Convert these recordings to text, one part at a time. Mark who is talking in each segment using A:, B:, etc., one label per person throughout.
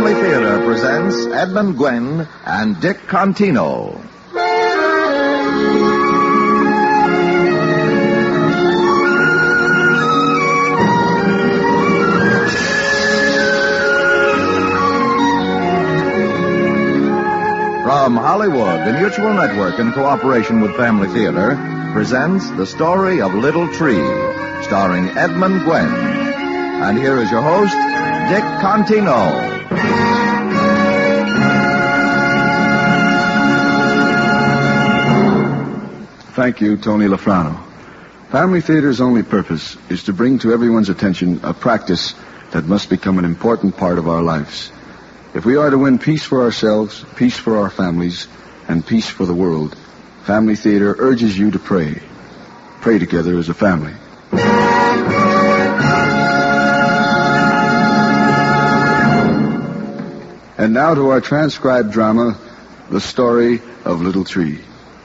A: Family Theater presents Edmund Gwenn and Dick Contino. From Hollywood, the Mutual Network, in cooperation with Family Theater, presents The Story of Little Tree, starring Edmund Gwenn. And here is your host, Dick Contino.
B: Thank you, Tony Lafrano. Family Theater's only purpose is to bring to everyone's attention a practice that must become an important part of our lives. If we are to win peace for ourselves, peace for our families, and peace for the world, Family Theater urges you to pray. Pray together as a family. And now to our transcribed drama, The Story of Little Tree,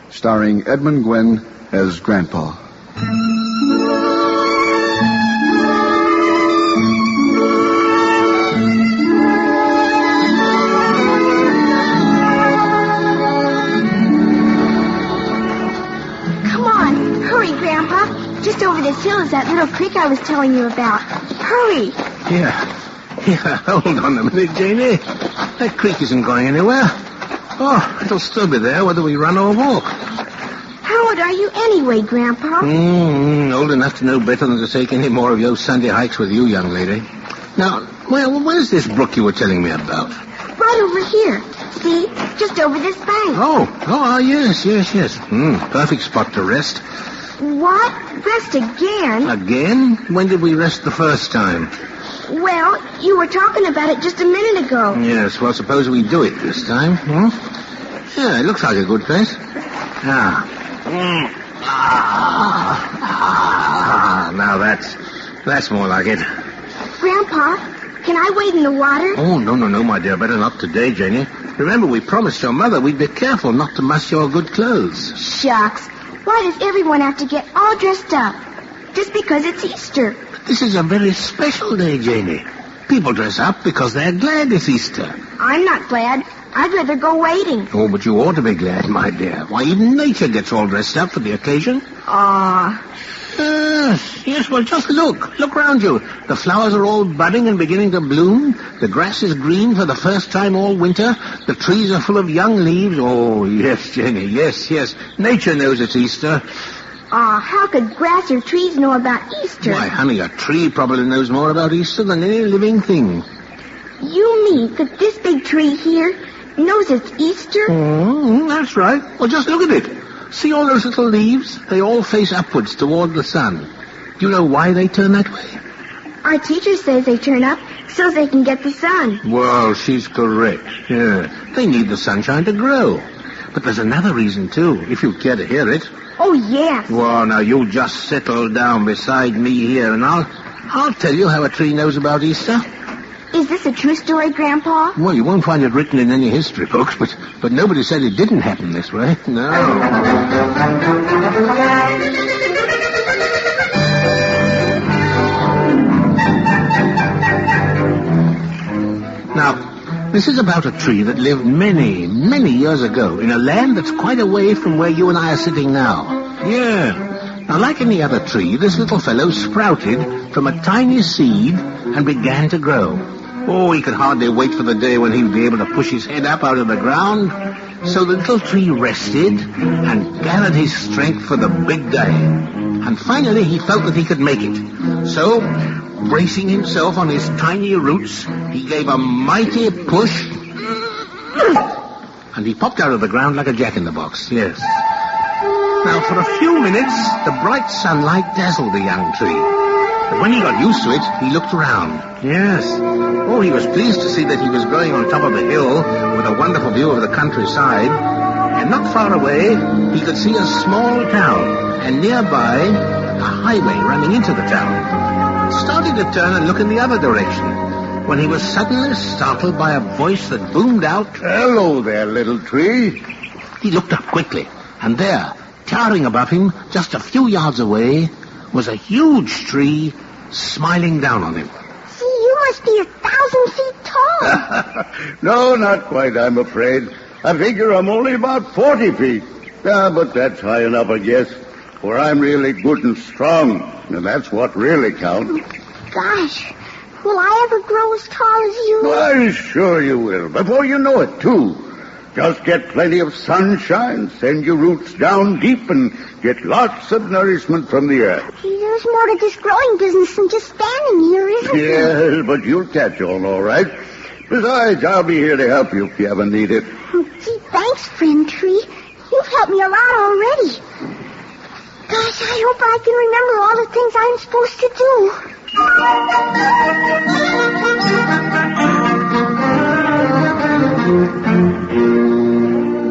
B: starring Edmund Gwenn as Grandpa.
C: Come on, hurry, Grandpa. Just over this hill is that little creek I was telling you about. Hurry.
D: Yeah, hold on a minute, Janie. That creek isn't going anywhere. Oh, it'll still be there whether we run or walk.
C: How old are you anyway, Grandpa?
D: Old enough to know better than to take any more of your Sunday hikes with you, young lady. Now, where's this brook you were telling me about?
C: Right over here. See? Just over this bank.
D: Yes. Perfect spot to rest.
C: What? Rest again?
D: Again? When did we rest the first time?
C: Well, you were talking about it just a minute ago.
D: Yes, well, suppose we do it this time. Yeah, it looks like a good place. Now that's more like it.
C: Grandpa, can I wade in the water?
D: Oh, no, my dear. Better not today, Jenny. Remember, we promised your mother we'd be careful not to muss your good clothes.
C: Shucks. Why does everyone have to get all dressed up? Just because it's Easter.
D: This is a very special day, Janie. People dress up because they're glad it's Easter.
C: I'm not glad. I'd rather go wading.
D: Oh, but you ought to be glad, my dear. Why, even nature gets all dressed up for the occasion. Yes, well, just look. Look round you. The flowers are all budding and beginning to bloom. The grass is green for the first time all winter. The trees are full of young leaves. Oh, yes, Jenny, yes. Nature knows it's Easter.
C: How could grass or trees know about Easter?
D: Why, honey, a tree probably knows more about Easter than any living thing.
C: You mean that this big tree here knows it's Easter?
D: That's right. Well, just look at it. See all those little leaves? They all face upwards toward the sun. Do you know why they turn that way?
C: Our teacher says they turn up so they can get the sun.
D: Well, she's correct. Yeah, they need the sunshine to grow. But there's another reason, too, if you care to hear it.
C: Oh, yes.
D: Well, now, you just settle down beside me here, and I'll tell you how a tree knows about Easter.
C: Is this a true story, Grandpa?
D: Well, you won't find it written in any history books, but nobody said it didn't happen this way. No. Now, this is about a tree that lived many, many years ago in a land that's quite away from where you and I are sitting now. Yeah. Now, like any other tree, this little fellow sprouted from a tiny seed and began to grow. Oh, he could hardly wait for the day when he'd be able to push his head up out of the ground. So the little tree rested and gathered his strength for the big day. And finally he felt that he could make it. So, bracing himself on his tiny roots, he gave a mighty push. And he popped out of the ground like a jack-in-the-box, yes. Now, for a few minutes, the bright sunlight dazzled the young tree. But when he got used to it, he looked around. Yes. Oh, he was pleased to see that he was growing on top of a hill with a wonderful view of the countryside. And not far away, he could see a small town, and nearby, a highway running into the town. He started to turn and look in the other direction, when he was suddenly startled by a voice that boomed out,
E: "Hello there, little tree."
D: He looked up quickly, and there, towering above him, just a few yards away, was a huge tree smiling down on him.
C: See, you must must be 1,000 feet tall.
E: No, not quite, I'm afraid. I figure I'm only about 40 feet. But that's high enough, I guess. For I'm really good and strong, and that's what really counts.
C: Gosh, will I ever grow as tall as you?
E: Why, sure you will. Before you know it, too. Just get plenty of sunshine, send your roots down deep, and get lots of nourishment from the earth.
C: There's more to this growing business than just standing here, isn't there?
E: Yes, but you'll catch on all right. Besides, I'll be here to help you if you ever need it.
C: Gee, thanks, friend tree. You've helped me a lot already. Gosh, I hope I can remember all the things I'm supposed to do.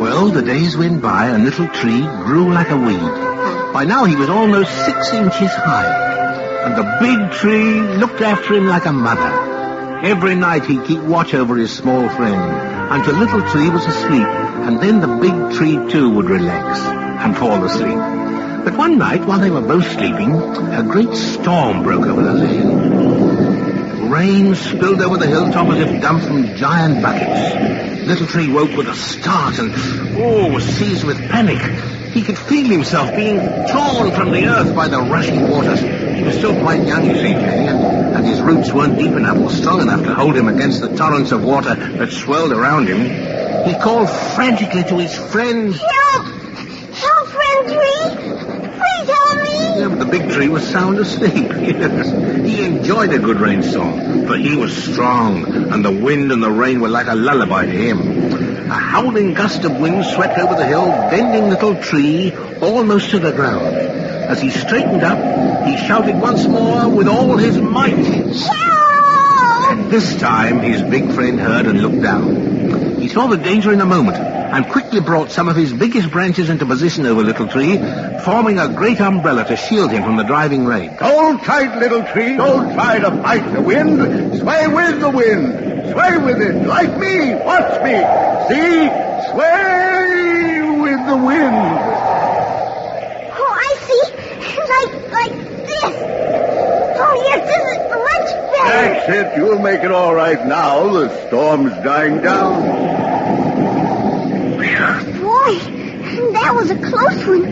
D: Well, the days went by and Little Tree grew like a weed. By now he was almost 6 inches high, and the big tree looked after him like a mother. Every night he'd keep watch over his small friend until Little Tree was asleep, and then the big tree too would relax and fall asleep. But one night, while they were both sleeping, a great storm broke over the land. Rain spilled over the hilltop as if dumped from giant buckets. Little Tree woke with a start and, was seized with panic. He could feel himself being torn from the earth by the rushing waters. He was still quite young, you see, Jenny, and his roots weren't deep enough or strong enough to hold him against the torrents of water that swirled around him. He called frantically to his friend.
C: Help! Help, friend tree! Please help me!
D: Yeah, but the big tree was sound asleep. Yes. He enjoyed a good rainstorm, for he was strong, and the wind and the rain were like a lullaby to him. A howling gust of wind swept over the hill, bending Little Tree almost to the ground. As he straightened up, he shouted once more with all his might.
C: Help!
D: And this time his big friend heard and looked down. He saw the danger in a moment, and quickly brought some of his biggest branches into position over Little Tree, forming a great umbrella to shield him from the driving rain.
E: Hold tight, Little Tree. Don't try to fight the wind. Sway with the wind. Sway with it, like me. Watch me. See? Sway with the wind.
C: Oh, I see. Like this. Oh, yes, this is much better.
E: That's it. You'll make it all right now. The storm's dying down.
C: Boy, that was a close one.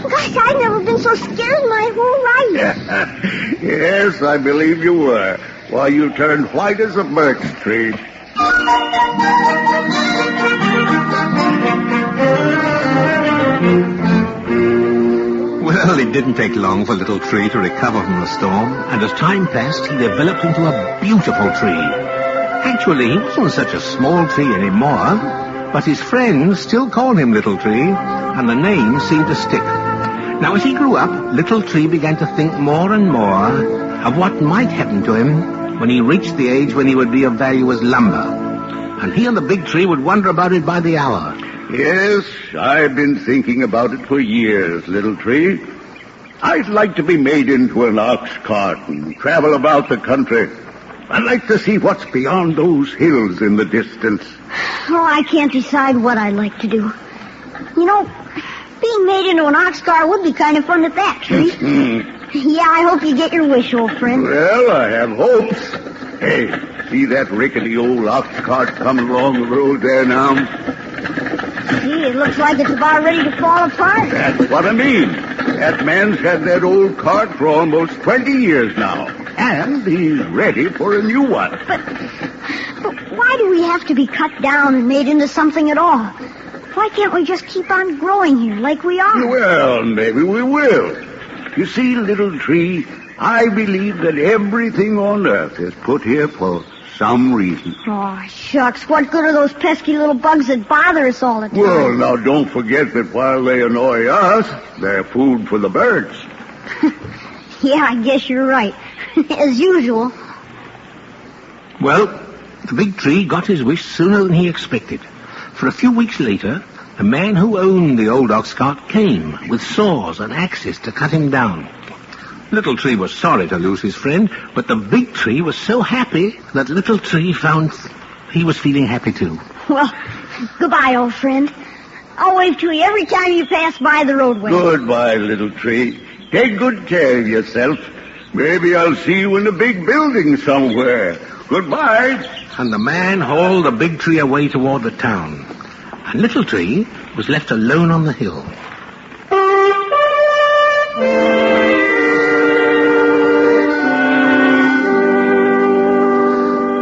C: Gosh, I've never been so scared in my whole life.
E: Yes, I believe you were. Why, you turned white as a birch tree.
D: Well, it didn't take long for Little Tree to recover from the storm, and as time passed, he developed into a beautiful tree. Actually, he wasn't such a small tree anymore, but his friends still called him Little Tree, and the name seemed to stick. Now, as he grew up, Little Tree began to think more and more of what might happen to him when he reached the age when he would be of value as lumber. And he and the big tree would wonder about it by the hour.
E: Yes, I've been thinking about it for years, Little Tree. I'd like to be made into an ox cart and travel about the country. I'd like to see what's beyond those hills in the distance.
C: Oh, I can't decide what I'd like to do. You know, being made into an ox cart would be kind of fun at that, Tree. Yeah, I hope you get your wish, old friend.
E: Well, I have hopes. Hey, see that rickety old ox cart coming along the road there now?
C: Gee, it looks like it's about ready to fall apart.
E: That's what I mean. That man's had that old cart for almost 20 years now. And he's ready for a new one.
C: But why do we have to be cut down and made into something at all? Why can't we just keep on growing here like we are?
E: Well, maybe we will. You see, Little Tree, I believe that everything on earth is put here for some reason.
C: Oh, shucks. What good are those pesky little bugs that bother us all the time?
E: Well, now, don't forget that while they annoy us, they're food for the birds.
C: Yeah, I guess you're right. As usual.
D: Well, the big tree got his wish sooner than he expected. For a few weeks later, the man who owned the old ox cart came with saws and axes to cut him down. Little Tree was sorry to lose his friend, but the big tree was so happy that Little Tree found he was feeling happy too.
C: Well, goodbye, old friend. I'll wave to you every time you pass by the roadway.
E: Goodbye, Little Tree. Take good care of yourself. Maybe I'll see you in a big building somewhere. Goodbye.
D: And the man hauled the big tree away toward the town. And Little Tree was left alone on the hill.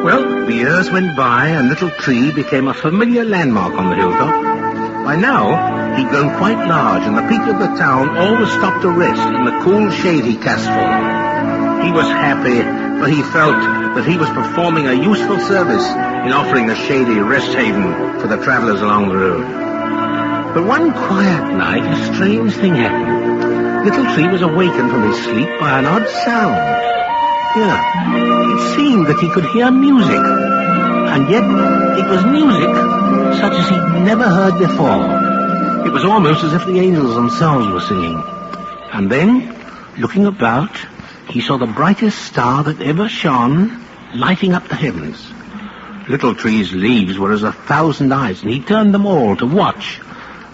D: Well, the years went by, and Little Tree became a familiar landmark on the hilltop. By now, he'd grown quite large, and the people of the town always stopped to rest in the cool shade he cast for them. He was happy, for he felt that he was performing a useful service in offering a shady rest haven for the travelers along the road. But one quiet night, a strange thing happened. Little Tree was awakened from his sleep by an odd sound. Yeah, it seemed that he could hear music, and yet it was music such as he'd never heard before. It was almost as if the angels themselves were singing. And then, looking about, he saw the brightest star that ever shone lighting up the heavens. Little Tree's leaves were as 1,000 eyes, and he turned them all to watch.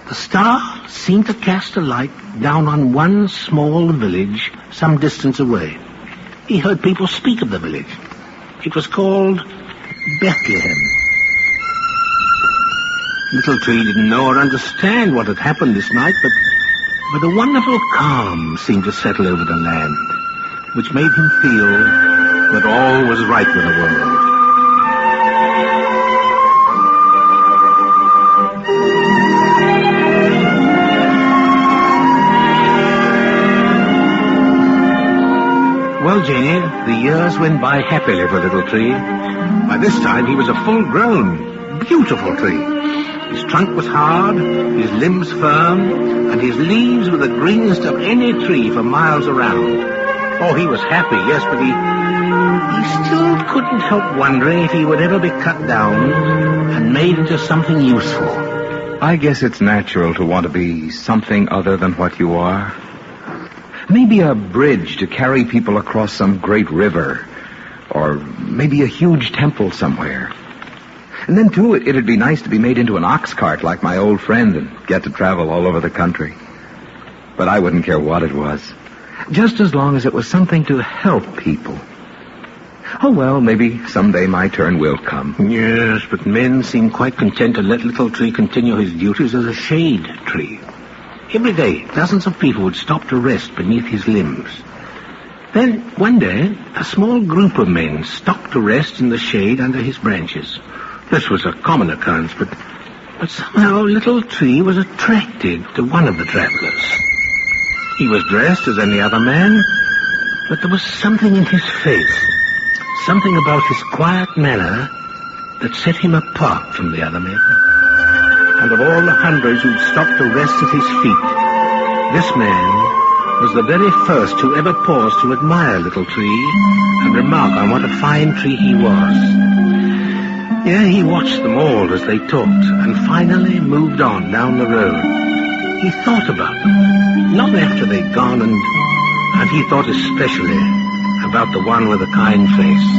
D: The star seemed to cast a light down on one small village some distance away. He heard people speak of the village. It was called Bethlehem. Little Tree didn't know or understand what had happened this night, but a wonderful calm seemed to settle over the land, which made him feel that all was right with the world. Well, Janie, the years went by happily for Little Tree. By this time, he was a full-grown, beautiful tree. His trunk was hard, his limbs firm, and his leaves were the greenest of any tree for miles around. Oh, he was happy, yes, but he still couldn't help wondering if he would ever be cut down and made into something useful.
F: I guess it's natural to want to be something other than what you are. Maybe a bridge to carry people across some great river, or maybe a huge temple somewhere. And then, too, it'd be nice to be made into an ox cart like my old friend and get to travel all over the country. But I wouldn't care what it was, just as long as it was something to help people. Oh, well, maybe someday my turn will come.
D: Yes, but men seemed quite content to let Little Tree continue his duties as a shade tree. Every day, dozens of people would stop to rest beneath his limbs. Then, one day, a small group of men stopped to rest in the shade under his branches. This was a common occurrence, but somehow Little Tree was attracted to one of the travelers. He was dressed as any other man, but there was something in his face, something about his quiet manner that set him apart from the other men. And of all the hundreds who'd stopped to rest at his feet, this man was the very first who ever paused to admire Little Tree and remark on what a fine tree he was. Yeah, he watched them all as they talked and finally moved on down the road. He thought about them, long after they'd gone, and he thought especially about the one with the kind face.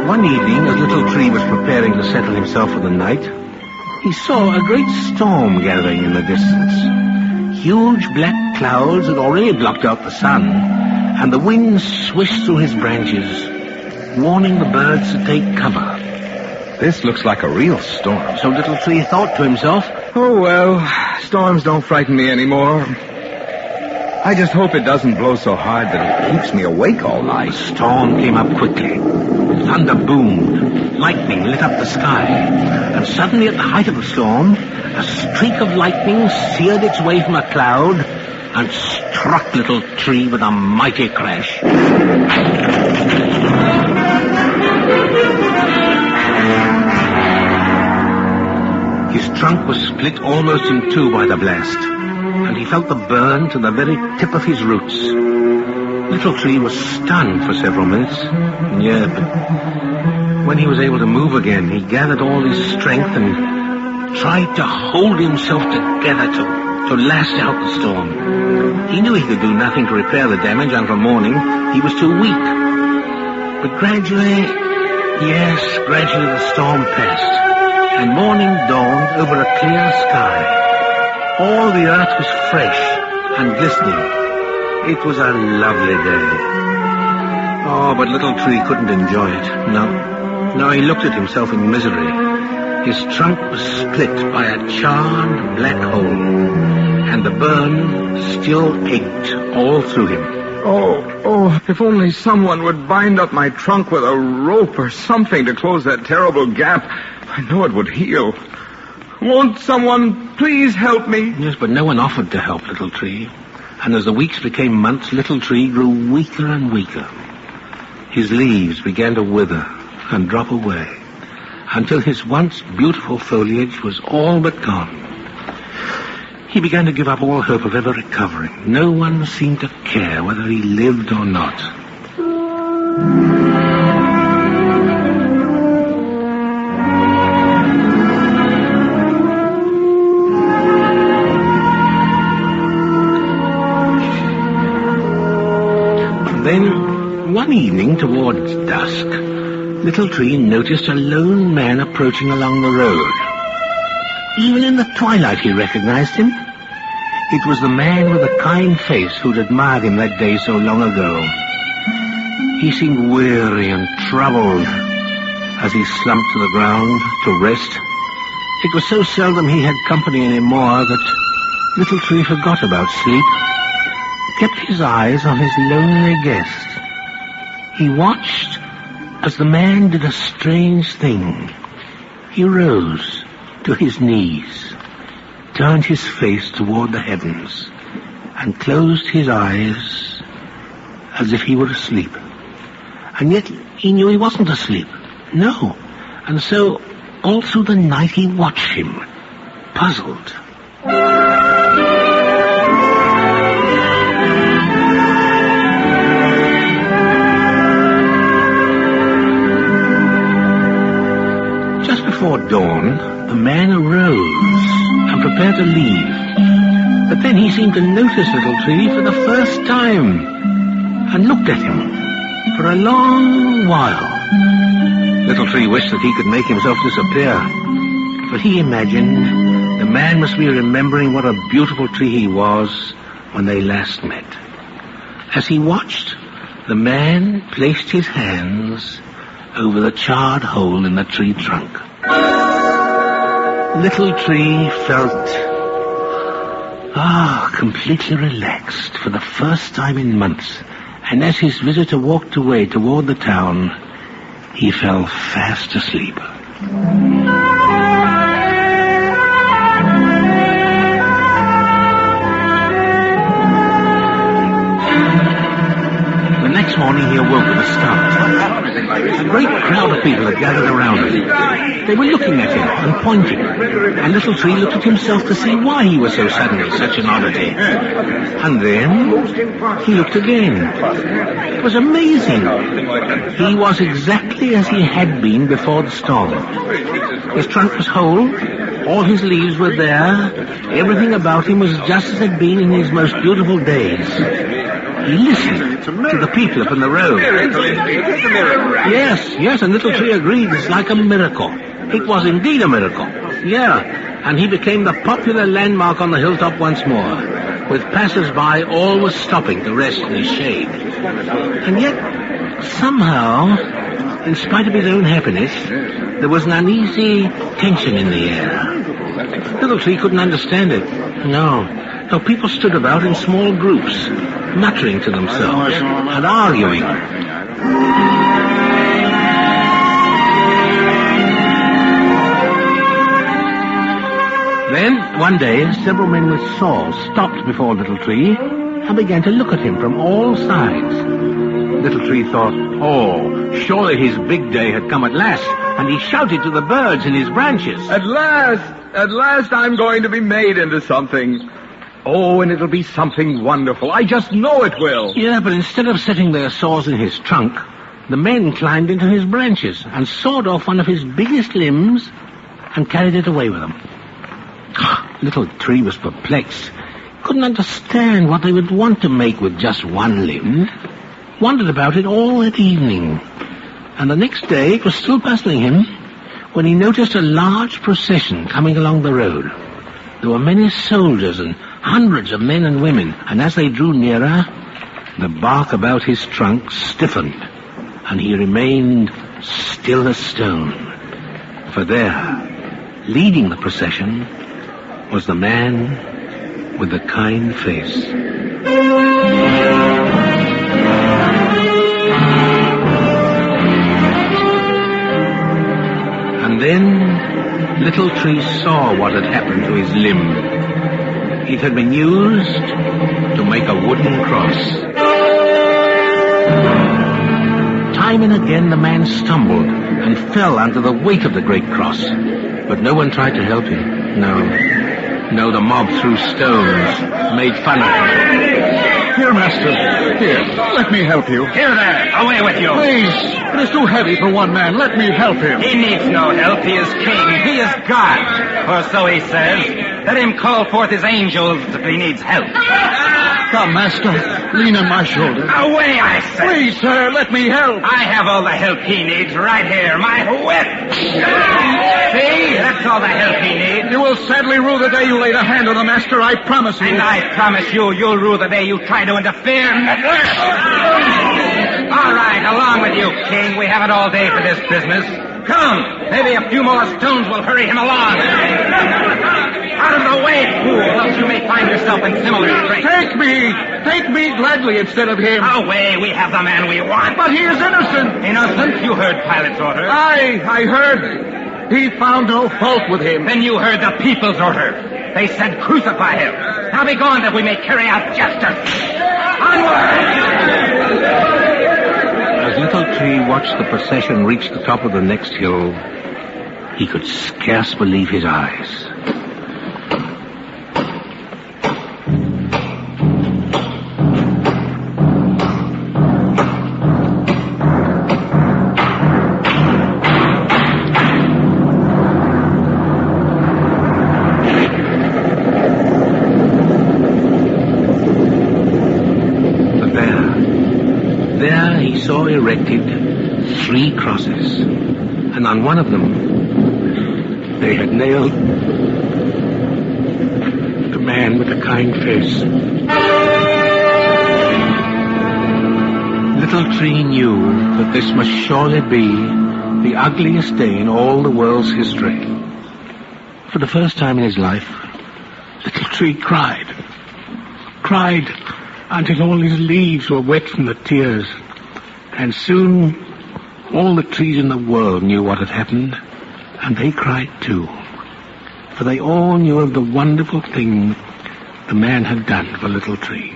D: One evening, as Little Tree was preparing to settle himself for the night, he saw a great storm gathering in the distance. Huge black clouds had already blocked out the sun, and the wind swished through his branches, warning the birds to take cover.
F: This looks like a real storm.
D: So Little Tree thought to himself,
F: Oh, well, storms don't frighten me anymore. I just hope it doesn't blow so hard that it keeps me awake all night.
D: The storm came up quickly. Thunder boomed. Lightning lit up the sky. And suddenly, at the height of the storm, a streak of lightning seared its way from a cloud and struck Little Tree with a mighty crash. His trunk was split almost in two by the blast, and he felt the burn to the very tip of his roots. Little Tree was stunned for several minutes. Yeah, but when he was able to move again, he gathered all his strength and tried to hold himself together to last out the storm. He knew he could do nothing to repair the damage until morning. He was too weak. But gradually the storm passed, and morning dawned over a clear sky. All the earth was fresh and glistening. It was a lovely day. Oh, but Little Tree couldn't enjoy it. No, he looked at himself in misery. His trunk was split by a charred black hole, and the burn still ached all through him.
F: Oh, if only someone would bind up my trunk with a rope or something to close that terrible gap. I know it would heal. Won't someone please help me?
D: Yes, but no one offered to help Little Tree. And as the weeks became months, Little Tree grew weaker and weaker. His leaves began to wither and drop away, until his once beautiful foliage was all but gone. He began to give up all hope of ever recovering. No one seemed to care whether he lived or not. Then, one evening towards dusk, Little Tree noticed a lone man approaching along the road. Even in the twilight he recognized him. It was the man with the kind face who'd admired him that day so long ago. He seemed weary and troubled as he slumped to the ground to rest. It was so seldom he had company anymore that Little Tree forgot about sleep, kept his eyes on his lonely guest. He watched as the man did a strange thing. He rose to his knees, turned his face toward the heavens, and closed his eyes as if he were asleep. And yet he knew he wasn't asleep. No. And so all through the night he watched him, puzzled. Before dawn, the man arose and prepared to leave. But then he seemed to notice Little Tree for the first time and looked at him for a long while. Little Tree wished that he could make himself disappear, but he imagined the man must be remembering what a beautiful tree he was when they last met. As he watched, the man placed his hands over the charred hole in the tree trunk. Little Tree felt, completely relaxed for the first time in months. And as his visitor walked away toward the town, he fell fast asleep. The next morning he awoke with a start. A great crowd of people had gathered around him. They were looking at him and pointing. And Little Tree looked at himself to see why he was so suddenly such an oddity. And then he looked again. It was amazing. He was exactly as he had been before the storm. His trunk was whole. All his leaves were there. Everything about him was just as it had been in his most beautiful days. He listened to the people up on the road. Yes, and Little Tree agreed. It's like a miracle. It was indeed a miracle. Yeah, and he became the popular landmark on the hilltop once more, with passers-by always stopping to rest in his shade. And yet, somehow, in spite of his own happiness, there was an uneasy tension in the air. Little Tree couldn't understand it. No, people stood about in small groups, muttering to themselves and arguing. Then, one day, several men with saws stopped before Little Tree and began to look at him from all sides. Little Tree thought, surely his big day had come at last, and he shouted to the birds in his branches.
F: At last I'm going to be made into something. Oh, and it'll be something wonderful. I just know it will.
D: Yeah, but instead of setting their saws in his trunk, the men climbed into his branches and sawed off one of his biggest limbs and carried it away with them. Little Tree was perplexed. Couldn't understand what they would want to make with just one limb. Wondered about it all that evening. And the next day, it was still puzzling him. when he noticed a large procession coming along the road. There were many soldiers and hundreds of men and women, and as they drew nearer, the bark about his trunk stiffened, and he remained still as stone. For there, leading the procession, was the man with the kind face. And then Little Tree saw what had happened to his limb. It had been used to make a wooden cross. Time and again the man stumbled and fell under the weight of the great cross. But no one tried to help him. No, the mob threw stones, made fun of him.
B: Here, master. Here, let me help you.
G: Here there, away with you.
B: Please, it is too heavy for one man. Let me help him.
G: He needs no help. He is king. He is God. Or so he says. Let him call forth his angels if he needs help.
B: Come, master. Lean on my shoulder.
G: Away, I say.
B: Please, sir, let me help.
G: I have all the help he needs right here. My whip. See? That's all the help he needs.
B: You will sadly rue the day you laid a hand on the master, I promise you.
G: And I promise you, you'll rue the day you try to interfere. All right, along with you, King. We haven't all day for this business. Come, maybe a few more stones will hurry him along. Out of the way, fool, else you may find yourself in similar strait.
B: Take me gladly instead of him.
G: Away, we have the man we want.
B: But he is innocent.
G: Innocent? You heard Pilate's order.
B: I heard. He found no fault with him.
G: Then you heard the people's order. They said crucify him. Now be gone that we may carry out justice. Onward!
D: As Little Tree watched the procession reach the top of the next hill, he could scarce believe his eyes. Saw erected 3 crosses, and on one of them they had nailed the man with the kind face. Little Tree knew that this must surely be the ugliest day in all the world's history. For the first time in his life, Little Tree cried until all his leaves were wet from the tears. And soon, all the trees in the world knew what had happened, and they cried too. For they all knew of the wonderful thing the man had done for Little Tree.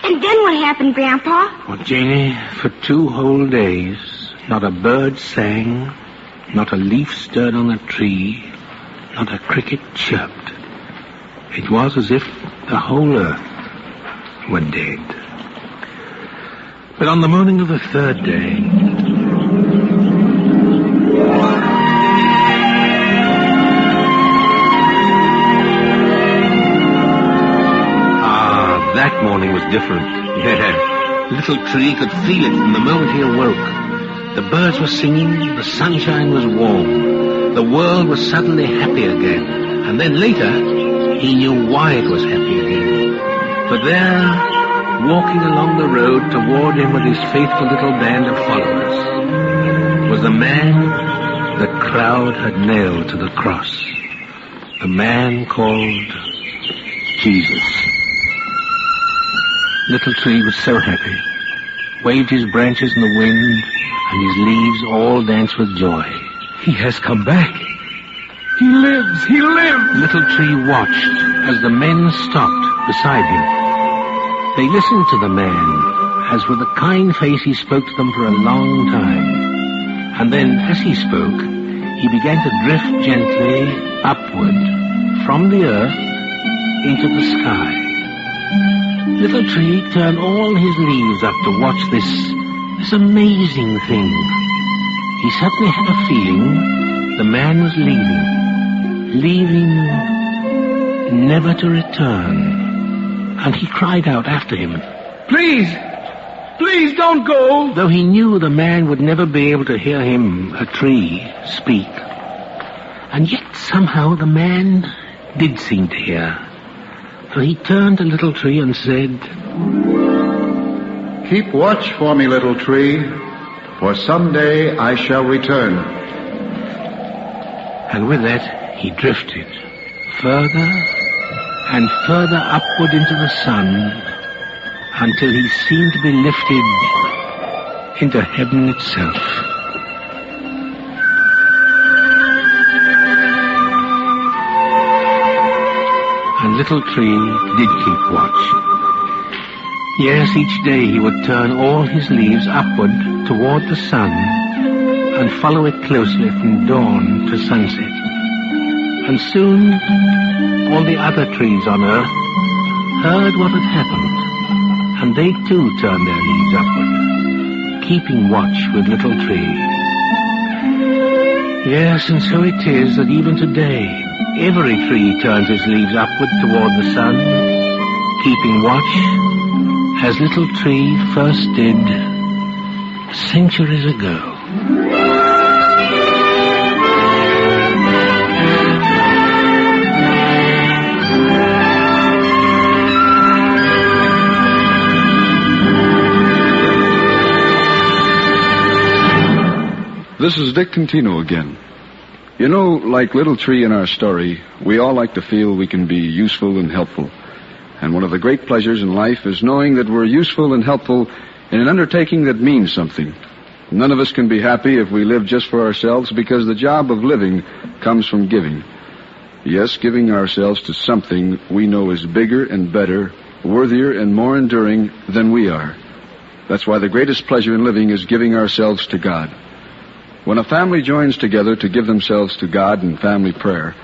C: And then what happened, Grandpa?
D: Well, Janie, for 2 whole days, not a bird sang, not a leaf stirred on the tree, not a cricket chirped. It was as if the whole earth were dead. But on the morning of the 3rd day, that morning was different. Yeah, Little Tree could feel it from the moment he awoke. The birds were singing, the sunshine was warm, the world was suddenly happy again. And then later, he knew why it was happy again. For there, walking along the road toward him with his faithful little band of followers, was the man the crowd had nailed to the cross. The man called Jesus. Little Tree was so happy, waved his branches in the wind, and his leaves all danced with joy. He has come back. He lives! He lives! Little Tree watched as the men stopped beside him. They listened to the man, as with a kind face he spoke to them for a long time. And then, as he spoke, he began to drift gently upward from the earth into the sky. Little Tree turned all his leaves up to watch this amazing thing. He suddenly had a feeling the man was leaving never to return. And he cried out after him, Please don't go! Though he knew the man would never be able to hear him, a tree, speak. And yet somehow the man did seem to hear. For he turned to Little Tree and said,
B: Keep watch for me, little tree, for someday I shall return.
D: And with that, he drifted further and further upward into the sun until he seemed to be lifted into heaven itself. And Little Tree did keep watch. Yes, each day he would turn all his leaves upward toward the sun and follow it closely from dawn to sunset. And soon, all the other trees on earth heard what had happened, and they too turned their leaves upward, keeping watch with Little Tree. Yes, and so it is that even today, every tree turns its leaves upward toward the sun, keeping watch, as Little Tree first did centuries ago.
B: This is Dick Contino again. You know, like Little Tree in our story, we all like to feel we can be useful and helpful. And one of the great pleasures in life is knowing that we're useful and helpful in an undertaking that means something. None of us can be happy if we live just for ourselves, because the job of living comes from giving. Yes, giving ourselves to something we know is bigger and better, worthier and more enduring than we are. That's why the greatest pleasure in living is giving ourselves to God. When a family joins together to give themselves to God in family prayer,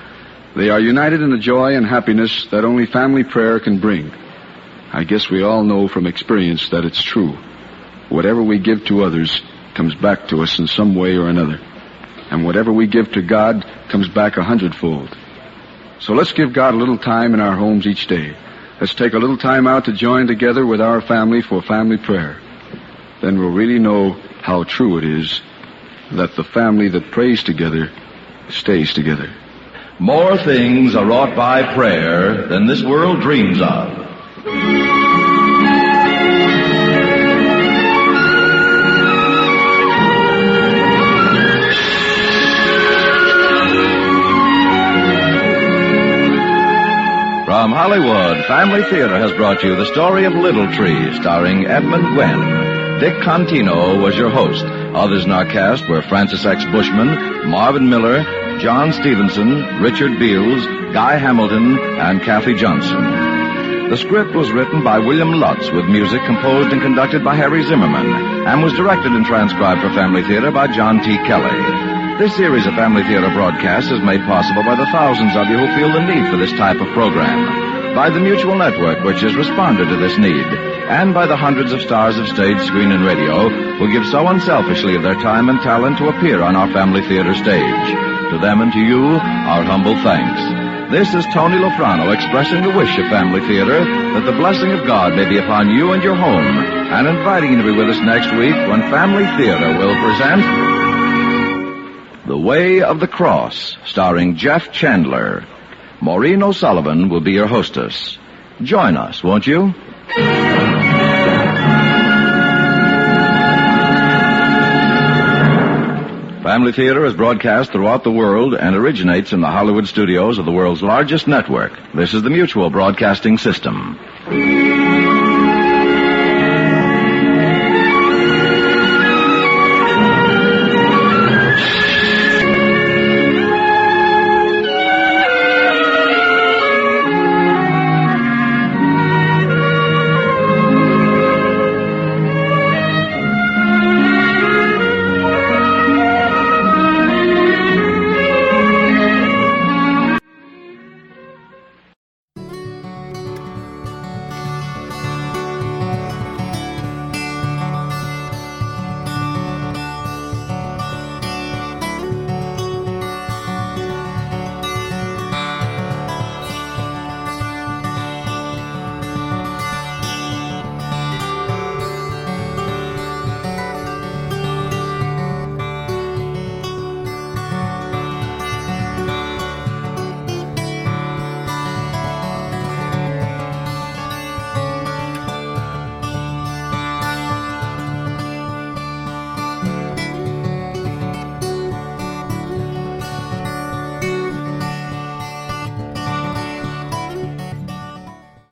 B: they are united in a joy and happiness that only family prayer can bring. I guess we all know from experience that it's true. Whatever we give to others comes back to us in some way or another. And whatever we give to God comes back 100-fold. So let's give God a little time in our homes each day. Let's take a little time out to join together with our family for family prayer. Then we'll really know how true it is that the family that prays together stays together.
A: More things are wrought by prayer than this world dreams of. From Hollywood, Family Theater has brought you the story of Little Tree, starring Edmund Gwenn. Dick Contino was your host. Others in our cast were Francis X. Bushman, Marvin Miller, John Stevenson, Richard Beals, Guy Hamilton, and Kathy Johnson. The script was written by William Lutz, with music composed and conducted by Harry Zimmerman, and was directed and transcribed for Family Theater by John T. Kelly. This series of Family Theater broadcasts is made possible by the thousands of you who feel the need for this type of program, by the Mutual Network, which has responded to this need, and by the hundreds of stars of stage, screen, and radio who give so unselfishly of their time and talent to appear on our Family Theater stage. To them and to you, our humble thanks. This is Tony Lofrano expressing the wish of Family Theater that the blessing of God may be upon you and your home, and inviting you to be with us next week when Family Theater will present The Way of the Cross, starring Jeff Chandler. Maureen O'Sullivan will be your hostess. Join us, won't you? Family Theater is broadcast throughout the world and originates in the Hollywood studios of the world's largest network. This is the Mutual Broadcasting System.